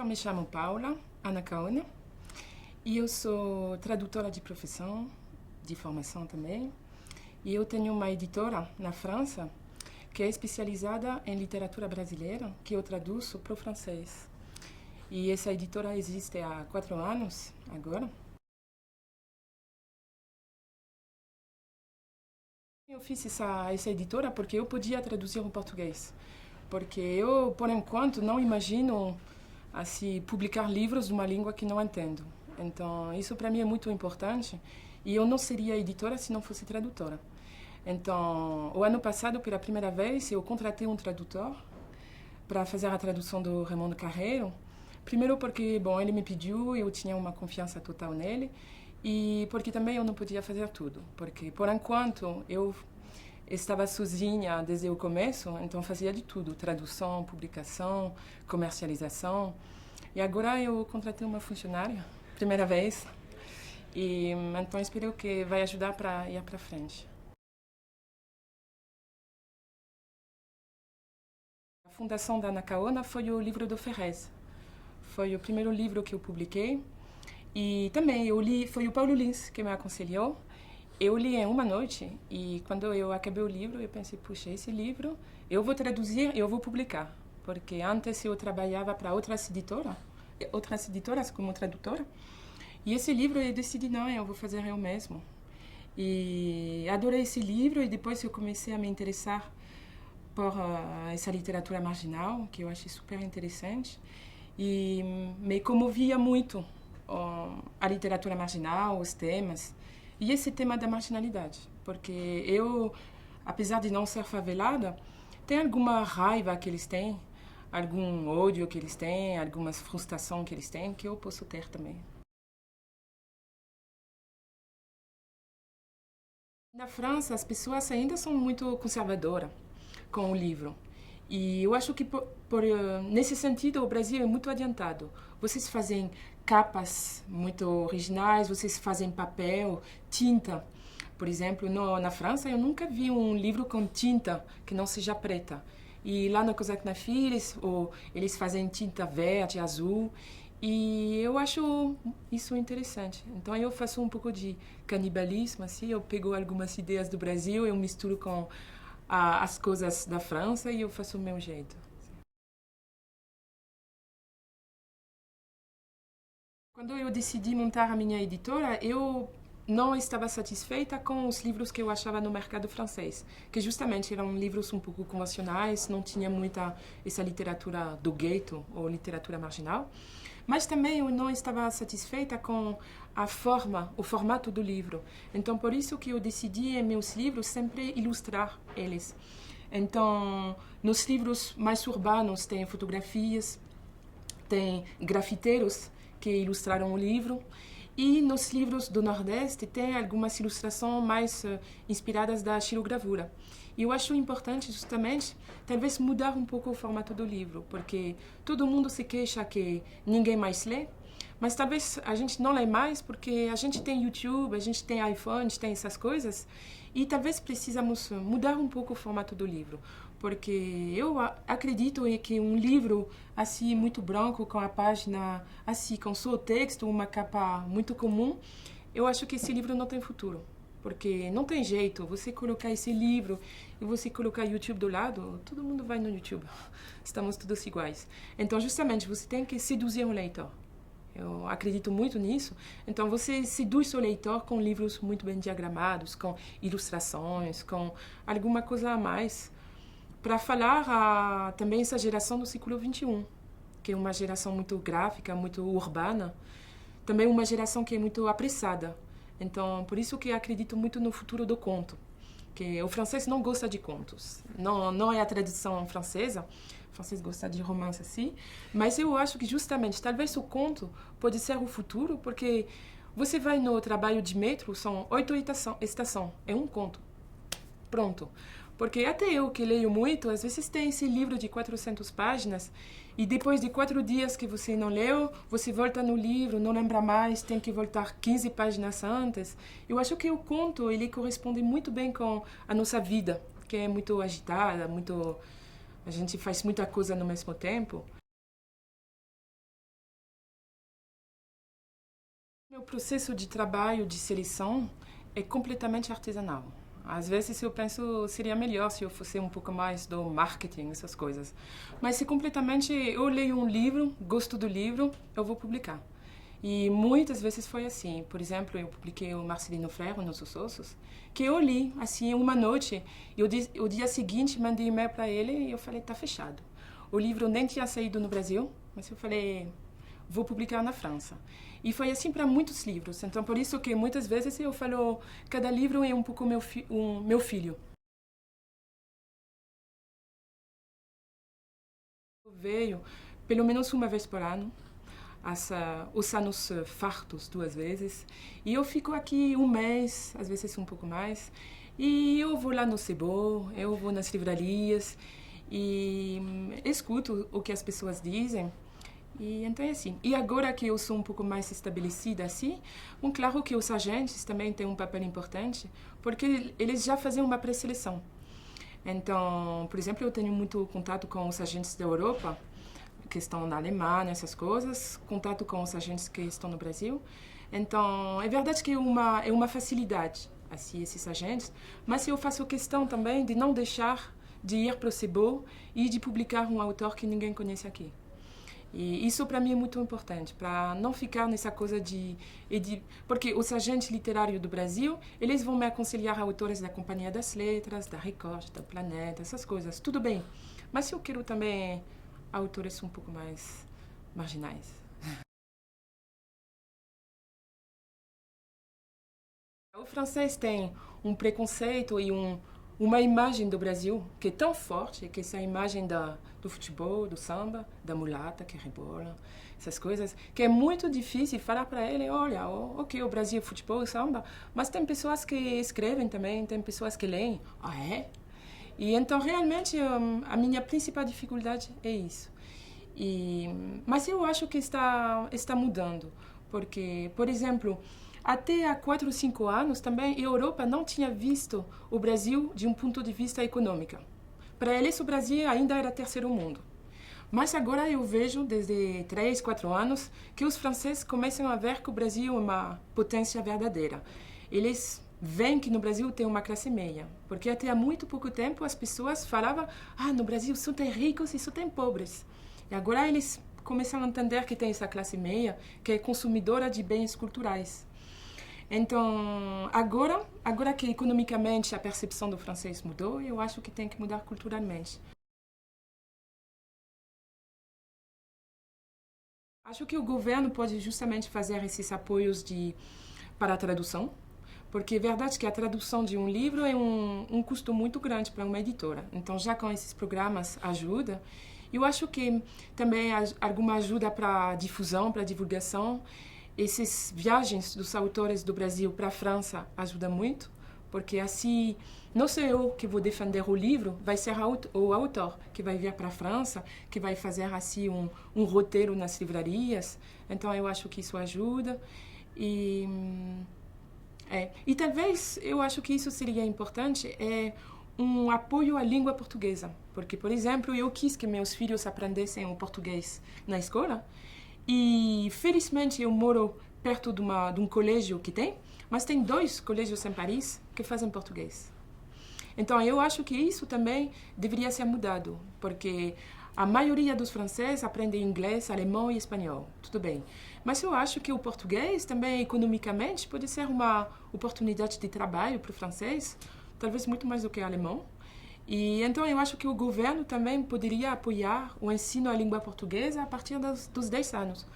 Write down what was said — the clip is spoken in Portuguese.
Então, me chamo Paula Anacaone e eu sou tradutora de profissão, de formação também. E eu tenho uma editora na França que é especializada em literatura brasileira, que eu traduzo para o francês. E essa editora existe há 4 anos agora. Eu fiz essa editora porque eu podia traduzir em português. Porque eu, por enquanto, não imagino assim, publicar livros de uma língua que não entendo. Então, isso para mim é muito importante. E eu não seria editora se não fosse tradutora. Então, o ano passado, pela primeira vez, eu contratei um tradutor para fazer a tradução do Raymond Carreiro. Primeiro porque, bom, ele me pediu, eu tinha uma confiança total nele. E porque também eu não podia fazer tudo. Porque, por enquanto, eu estava sozinha desde o começo, então fazia de tudo. Tradução, publicação, comercialização. E agora eu contratei uma funcionária, primeira vez. E então espero que vai ajudar para ir para frente. A fundação da Anacaona foi o livro do Ferrez. Foi o primeiro livro que eu publiquei. E também eu li, foi o Paulo Lins que me aconselhou. Eu li em uma noite e quando eu acabei o livro eu pensei, puxa, esse livro eu vou traduzir e eu vou publicar. Porque antes eu trabalhava para outras editoras como tradutora. E esse livro eu decidi, não, eu vou fazer eu mesmo. E adorei esse livro e depois eu comecei a me interessar por essa literatura marginal, que eu achei super interessante. E me comovia muito a literatura marginal, os temas. E esse tema da marginalidade. Porque eu, apesar de não ser favelada, tem alguma raiva que eles têm, algum ódio que eles têm, alguma frustração que eles têm, que eu posso ter também. Na França, as pessoas ainda são muito conservadoras com o livro. E eu acho que, nesse sentido, o Brasil é muito adiantado. Vocês fazem capas muito originais, vocês fazem papel, tinta. Por exemplo, na França, eu nunca vi um livro com tinta que não seja preta. E lá no Cosaque na Filha, eles fazem tinta verde, azul. E eu acho isso interessante. Então eu faço um pouco de canibalismo, assim. Eu pego algumas ideias do Brasil, eu misturo com as coisas da França e eu faço o meu jeito. Quando eu decidi montar a minha editora, eu não estava satisfeita com os livros que eu achava no mercado francês, que justamente eram livros um pouco convencionais, não tinha muita essa literatura do gueto ou literatura marginal, mas também eu não estava satisfeita com a forma, o formato do livro. Então, por isso que eu decidi em meus livros sempre ilustrar eles. Então, nos livros mais urbanos tem fotografias, tem grafiteiros que ilustraram o livro. E nos livros do Nordeste tem algumas ilustrações mais inspiradas da xilogravura. E eu acho importante justamente, talvez mudar um pouco o formato do livro, porque todo mundo se queixa que ninguém mais lê, mas talvez a gente não lê mais porque a gente tem YouTube, a gente tem iPhone, a gente tem essas coisas, e talvez precisamos mudar um pouco o formato do livro, porque eu acredito em que um livro assim muito branco com a página assim com só o texto, uma capa muito comum, eu acho que esse livro não tem futuro. Porque não tem jeito, você colocar esse livro e você colocar YouTube do lado, todo mundo vai no YouTube. Estamos todos iguais. Então, justamente, você tem que seduzir o leitor. Eu acredito muito nisso. Então, você seduz o leitor com livros muito bem diagramados, com ilustrações, com alguma coisa a mais, para falar também essa geração do século XXI, que é uma geração muito gráfica, muito urbana, também uma geração que é muito apressada. Então, por isso que eu acredito muito no futuro do conto, que o francês não gosta de contos. Não é a tradição francesa. O francês gosta de romance assim, mas eu acho que justamente, talvez o conto pode ser o futuro, porque você vai no trabalho de metrô, são 8 estações, é um conto. Pronto. Porque até eu que leio muito, às vezes tem esse livro de 400 páginas e depois de 4 dias que você não leu, você volta no livro, não lembra mais, tem que voltar 15 páginas antes. Eu acho que o conto, ele corresponde muito bem com a nossa vida, que é muito agitada, muito... A gente faz muita coisa no mesmo tempo. O processo de trabalho, de seleção, é completamente artesanal. Às vezes eu penso seria melhor se eu fosse um pouco mais do marketing, essas coisas. Mas é completamente, eu leio um livro, gosto do livro, eu vou publicar. E muitas vezes foi assim. Por exemplo, eu publiquei o Marcelino Freire, Nossos Ossos, que eu li, assim, uma noite. E o dia seguinte mandei e-mail para ele e eu falei, tá fechado. O livro nem tinha saído no Brasil, mas eu falei, vou publicar na França. E foi assim para muitos livros. Então, por isso que muitas vezes eu falo, cada livro é um pouco meu filho. Eu vejo pelo menos uma vez por ano, os anos fartos 2 vezes. E eu fico aqui um mês, às vezes um pouco mais. E eu vou lá no Sebo, eu vou nas livrarias e escuto o que as pessoas dizem. E então é assim. E agora que eu sou um pouco mais estabelecida assim, claro que os agentes também têm um papel importante, porque eles já fazem uma pré-seleção. Então, por exemplo, eu tenho muito contato com os agentes da Europa, que estão na Alemanha, essas coisas, contato com os agentes que estão no Brasil. Então, é verdade que é uma facilidade, assim, esses agentes, mas eu faço questão também de não deixar de ir para o Sebo e de publicar um autor que ninguém conhece aqui. E isso para mim é muito importante, para não ficar nessa coisa porque os agentes literários do Brasil, eles vão me aconselhar autores da Companhia das Letras, da Record, da Planeta, essas coisas, tudo bem. Mas eu quero também autores um pouco mais marginais. O francês tem um preconceito e uma imagem do Brasil que é tão forte, que é essa imagem do futebol, do samba, da mulata que rebola, essas coisas, que é muito difícil falar para ele, olha, ok, o Brasil é futebol e samba, mas tem pessoas que escrevem também, tem pessoas que leem. Ah, é? E então, realmente, a minha principal dificuldade é isso. Mas eu acho que está mudando, porque, por exemplo, até há 4 ou 5 anos também a Europa não tinha visto o Brasil de um ponto de vista econômico. Para eles o Brasil ainda era terceiro mundo. Mas agora eu vejo, desde 3, 4 anos, que os franceses começam a ver que o Brasil é uma potência verdadeira. Eles veem que no Brasil tem uma classe média, porque até há muito pouco tempo as pessoas falavam, no Brasil só tem ricos e só tem pobres. E agora eles começam a entender que tem essa classe média, que é consumidora de bens culturais. Então, agora que economicamente a percepção do francês mudou, eu acho que tem que mudar culturalmente. Acho que o governo pode justamente fazer esses apoios para a tradução, porque é verdade que a tradução de um livro é um custo muito grande para uma editora. Então, já com esses programas ajuda. Eu acho que também alguma ajuda para difusão, para divulgação. Essas viagens dos autores do Brasil para a França ajudam muito, porque assim, não sou eu que vou defender o livro, vai ser o autor que vai vir para a França, que vai fazer assim um roteiro nas livrarias. Então eu acho que isso ajuda. E, e talvez eu acho que isso seria importante, um apoio à língua portuguesa. Porque, por exemplo, eu quis que meus filhos aprendessem o português na escola, e felizmente eu moro perto de um colégio que tem, mas tem 2 colégios em Paris que fazem português. Então eu acho que isso também deveria ser mudado, porque a maioria dos franceses aprende inglês, alemão e espanhol, tudo bem. Mas eu acho que o português também economicamente pode ser uma oportunidade de trabalho para o francês, talvez muito mais do que o alemão. E então eu acho que o governo também poderia apoiar o ensino à língua portuguesa a partir dos 10 anos.